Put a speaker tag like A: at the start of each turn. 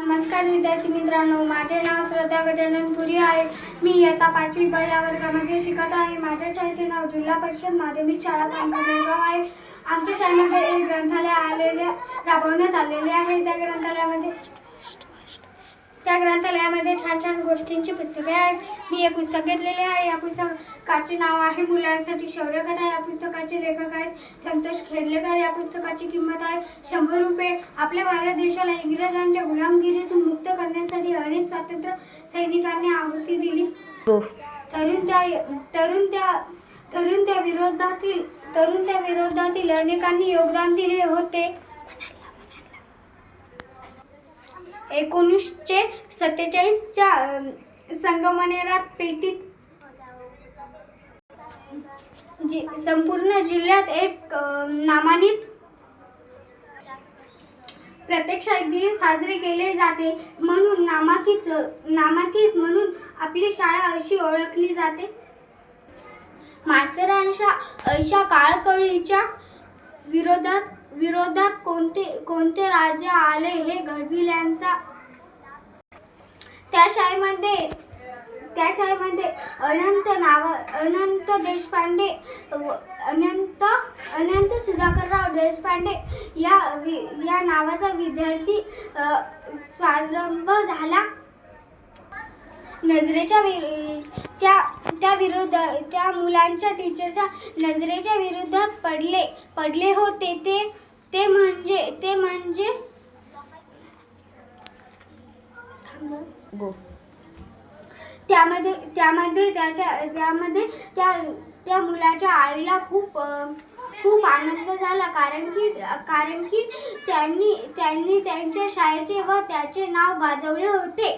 A: नमस्कार विद्यार्थी मित्रांनो, माझे नाव श्रद्धा गजानन पुरी आहे। मी इयत्ता 5वी ब या वर्गामध्ये शिकत आहे। माझ्या शाळेचे नाव जिल्हा परिषद माध्यमिक शाळा पानखडेगाव आहे। आमच्या शाळेमध्ये एक ग्रंथालय राबवण्यात आलेले आहे। त्या ग्रंथालयामध्ये छान छान गोष्टींची पुस्तके आहेत। मी हे पुस्तक घेतलेले आहे। या पुस्तकाचे नाव आहे मुलांसाठी शौर्यकथा। या पुस्तकाचे लेखक आहेत संतोष खेडलेकर। या पुस्तकाची किंमत आहे 100 रुपये। आपल्या भारत देशाला इंग्रजांच्या गुलामगिरीतून मुक्त करण्यासाठी अनेक स्वातंत्र्य सैनिकांनी आहुती दिली। तरुण त्या विरोधातील अनेकांनी योगदान दिले होते। 1947 च्या संगमनेरात पेटीत संपूर्ण जिल्ह्यात एक नामांकित प्रत्यक्ष दिन साजरे केले जाते, म्हणून नामांकित म्हणून आपली शाळा अशी ओळखली जाते। मात्सरांच्या अशा काळकळीच्या विरोधात कोणते राज्य आले हे घडविण्याचा त्या शाळेमध्ये अनंत देशपांडे अनंत सुधाकरराव देशपांडे या नावाचा विद्यार्थी स्वारंभ झाला। त्या मुलांच्या टीचरच्या नजरेच्या विरोधात पडले होते ते म्हणजे त्यामध्ये त्या मुलाच्या आईला खूप आनंद झाला, कारण की त्यांनी त्यांच्या शाळेचे व त्याचे नाव गाजवले होते।